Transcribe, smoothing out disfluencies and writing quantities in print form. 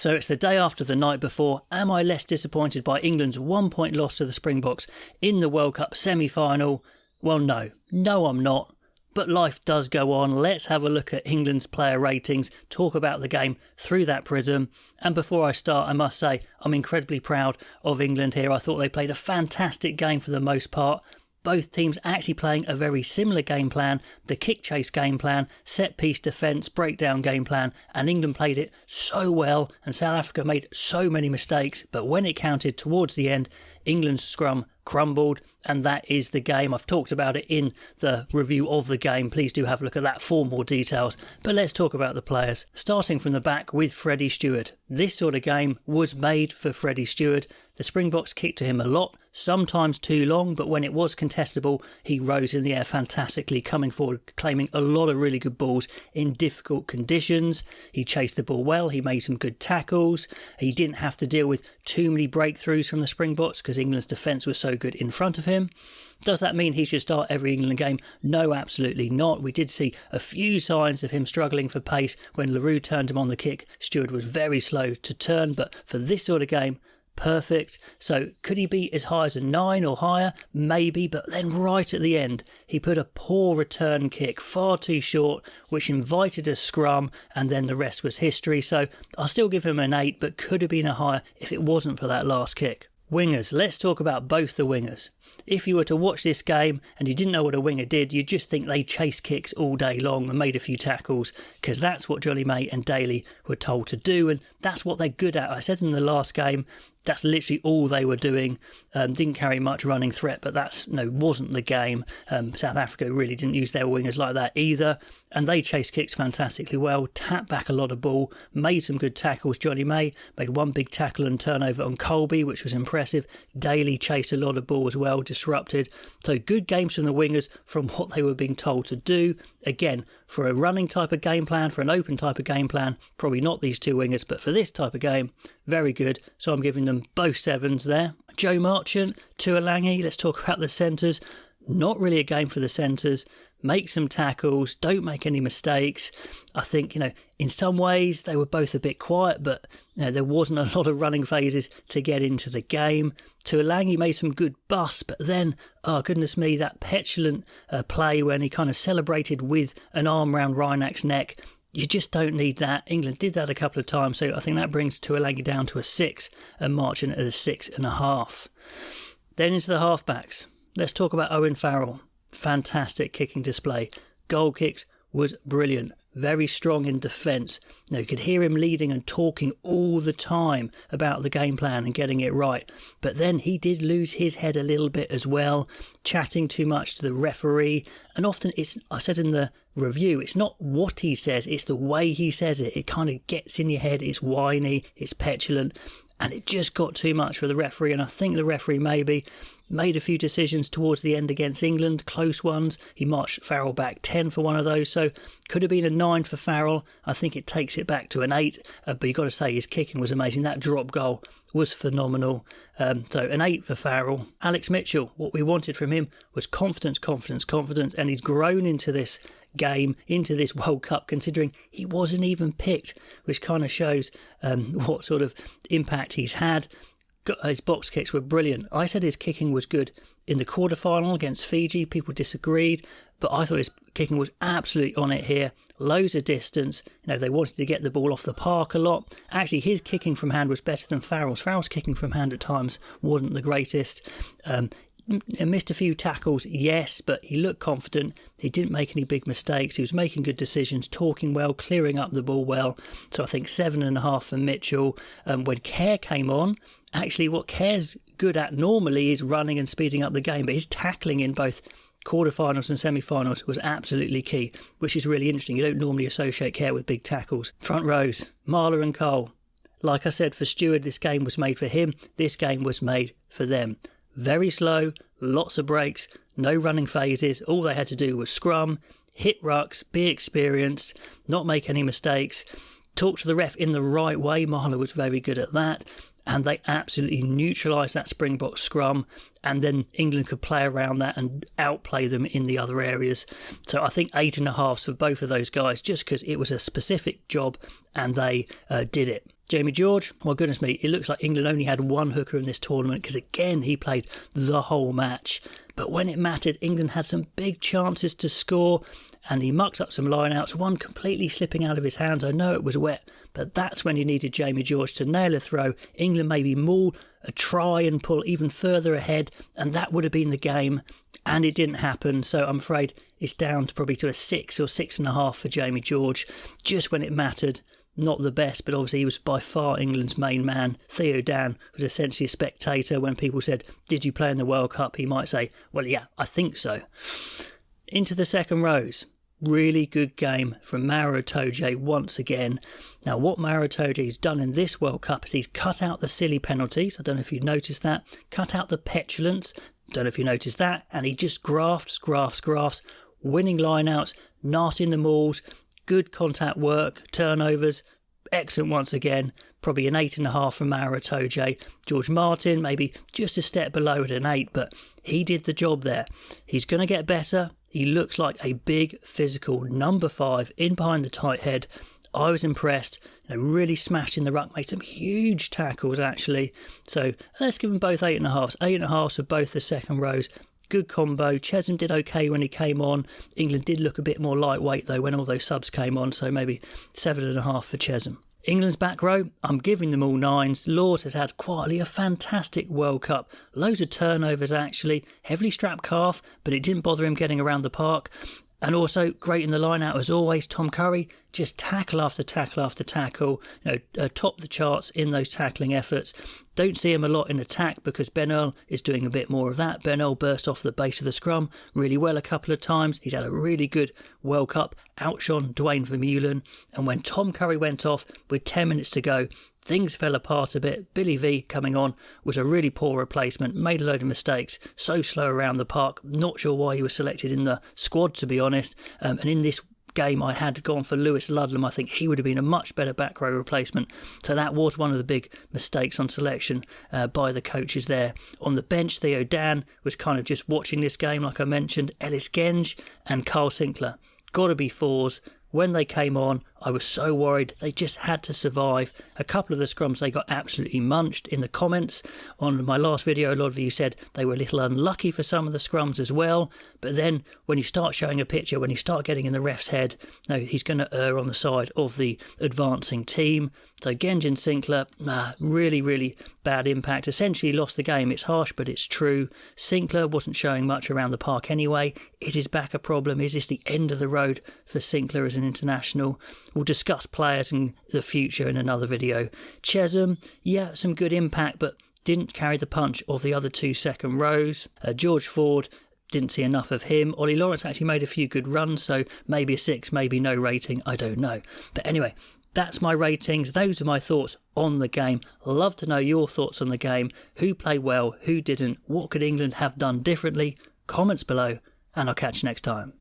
So it's the day after the night before. Am I less disappointed by England's 1-point loss to the Springboks in the World Cup semi-final? Well, no. No, I'm not. But life does go on. Let's have a look at England's player ratings, talk about the game through that prism. And before I start, I must say I'm incredibly proud of England here. I thought they played a fantastic game for the most part. Both teams actually playing a very similar game plan, the kick chase game plan, set piece defence, breakdown game plan, and England played it so well and South Africa made so many mistakes, but when it counted towards the end, England's scrum crumbled, and that is the game. I've talked about it in the review of the game. Please do have a look at that for more details. But let's talk about the players. Starting from the back with Freddie Stewart. This sort of game was made for Freddie Stewart. The Springboks kicked to him a lot, sometimes too long, but when it was contestable, he rose in the air fantastically, coming forward, claiming a lot of really good balls in difficult conditions. He chased the ball well, he made some good tackles. He didn't have to deal with too many breakthroughs from the Springboks because England's defence was so good in front of him. Does that mean he should start every England game? No, absolutely not. We did see a few signs of him struggling for pace when LaRue turned him on the kick. Stewart was very slow to turn, but for this sort of game, perfect. So could he be as high as a 9 or higher? Maybe, but then right at the end, he put a poor return kick, far too short, which invited a scrum, and then the rest was history. So I'll still give him an 8, but could have been a higher if it wasn't for that last kick. Wingers. Let's talk about both the wingers. If you were to watch this game and you didn't know what a winger did, you'd just think they chased kicks all day long and made a few tackles, because that's what Johnny May and Daly were told to do, and that's what they're good at. I said in the last game, that's literally all they were doing. Didn't carry much running threat, but wasn't the game. South Africa really didn't use their wingers like that either, and they chased kicks fantastically well, tapped back a lot of ball, made some good tackles. Johnny May made one big tackle and turnover on Colby, which was impressive. Daly chased a lot of ball as well, disrupted. So good games from the wingers from what they were being told to do. Again, for a running type of game plan, for an open type of game plan, probably not these two wingers, but for this type of game, very good. So I'm giving them both 7s there. Joe Marchant, Tuolangi, let's talk about the centres. Not really a game for the centres. Make some tackles, don't make any mistakes. I think, in some ways they were both a bit quiet, but there wasn't a lot of running phases to get into the game. Tuolangi made some good busts, but then, oh goodness me, that petulant play when he kind of celebrated with an arm round Reinach's neck. You just don't need that. England did that a couple of times, so I think that brings Tuolangi down to a 6 and Marchant at a 6.5. Then into the halfbacks. Let's talk about Owen Farrell. Fantastic kicking display. Goal kicks was brilliant. Very strong in defence. You could hear him leading and talking all the time about the game plan and getting it right. But then he did lose his head a little bit as well, chatting too much to the referee. And often, I said in the review, it's not what he says, it's the way he says it. It kind of gets in your head. It's whiny, it's petulant. And it just got too much for the referee. And I think the referee maybe made a few decisions towards the end against England, close ones. He marched Farrell back 10 for one of those, so could have been a 9 for Farrell. I think it takes it back to an 8, but you've got to say his kicking was amazing. That drop goal was phenomenal. So an 8 for Farrell. Alex Mitchell, what we wanted from him was confidence, and he's grown into this game, into this World Cup, considering he wasn't even picked, which kind of shows what sort of impact he's had. His box kicks were brilliant. I said his kicking was good in the quarterfinal against Fiji. People disagreed, but I thought his kicking was absolutely on it here. Loads of distance. They wanted to get the ball off the park a lot. Actually, his kicking from hand was better than Farrell's. Farrell's kicking from hand at times wasn't the greatest. Missed a few tackles, yes, but he looked confident. He didn't make any big mistakes. He was making good decisions, talking well, clearing up the ball well. So I think 7.5 for Mitchell. When Kerr came on, actually what Kerr's good at normally is running and speeding up the game, but his tackling in both quarterfinals and semi-finals was absolutely key, which is really interesting. You don't normally associate Kerr with big tackles. Front rows, Marler and Cole. Like I said, for Stewart, this game was made for him. This game was made for them. Very slow, lots of breaks, no running phases. All they had to do was scrum, hit rucks, be experienced, not make any mistakes, talk to the ref in the right way. Marler was very good at that. And they absolutely neutralised that Springbok scrum, and then England could play around that and outplay them in the other areas. So I think 8.5 for both of those guys, just because it was a specific job and they did it. Jamie George, well, goodness me, it looks like England only had one hooker in this tournament because, again, he played the whole match. But when it mattered, England had some big chances to score, and he mucks up some line-outs, one completely slipping out of his hands. I know it was wet, but that's when you needed Jamie George to nail a throw. England maybe maul a try and pull even further ahead, and that would have been the game, and it didn't happen. So I'm afraid it's down to probably to a 6 or 6.5 for Jamie George, just when it mattered. Not the best, but obviously he was by far England's main man. Theo Dan was essentially a spectator. When people said, did you play in the World Cup? He might say, well, yeah, I think so. Into the second rows. Really good game from Maro Itoje once again. Now, what Maro Itoje has done in this World Cup is he's cut out the silly penalties. I don't know if you noticed that. Cut out the petulance. Don't know if you noticed that. And he just grafts, winning lineouts, nasty in the mauls, good contact work, turnovers. Excellent once again. Probably an 8.5 from Maro Itoje. George Martin, maybe just a step below at an 8, but he did the job there. He's going to get better. He looks like a big physical number 5 in behind the tight head. I was impressed. Really smashed in the ruck, made some huge tackles actually. So let's give them both 8.5s. 8.5s for both the second rows. Good combo. Chesham did okay when he came on. England did look a bit more lightweight though when all those subs came on, so maybe 7.5 for Chesham. England's back row, I'm giving them all 9s. Lord has had quietly a fantastic World Cup. Loads of turnovers actually. Heavily strapped calf, but it didn't bother him getting around the park. And also, great in the line-out as always, Tom Curry, just tackle after tackle after tackle, top the charts in those tackling efforts. Don't see him a lot in attack because Ben Earl is doing a bit more of that. Ben Earl burst off the base of the scrum really well a couple of times. He's had a really good World Cup, outshone Dwayne Vermeulen. And when Tom Curry went off with 10 minutes to go, things fell apart a bit. Billy V coming on was a really poor replacement, made a load of mistakes, so slow around the park. Not sure why he was selected in the squad, to be honest. And in this game, I had gone for Lewis Ludlam. I think he would have been a much better back row replacement. So that was one of the big mistakes on selection by the coaches there. On the bench, Theo Dan was kind of just watching this game, like I mentioned. Ellis Genge and Carl Sinclair. Got to be 4s. When they came on, I was so worried. They just had to survive. A couple of the scrums, they got absolutely munched. In the comments on my last video, a lot of you said they were a little unlucky for some of the scrums as well. But then when you start showing a picture, when you start getting in the ref's head, no, he's going to err on the side of the advancing team. So Genge and Sinclair, really, really bad impact. Essentially lost the game. It's harsh, but it's true. Sinclair wasn't showing much around the park anyway. Is his back a problem? Is this the end of the road for Sinclair as an international? We'll discuss players in the future in another video. Chesham, yeah, some good impact, but didn't carry the punch of the other 2 second rows. George Ford, didn't see enough of him. Ollie Lawrence actually made a few good runs, so maybe a 6, maybe no rating, I don't know. But anyway, that's my ratings. Those are my thoughts on the game. Love to know your thoughts on the game. Who played well, who didn't, what could England have done differently? Comments below, and I'll catch you next time.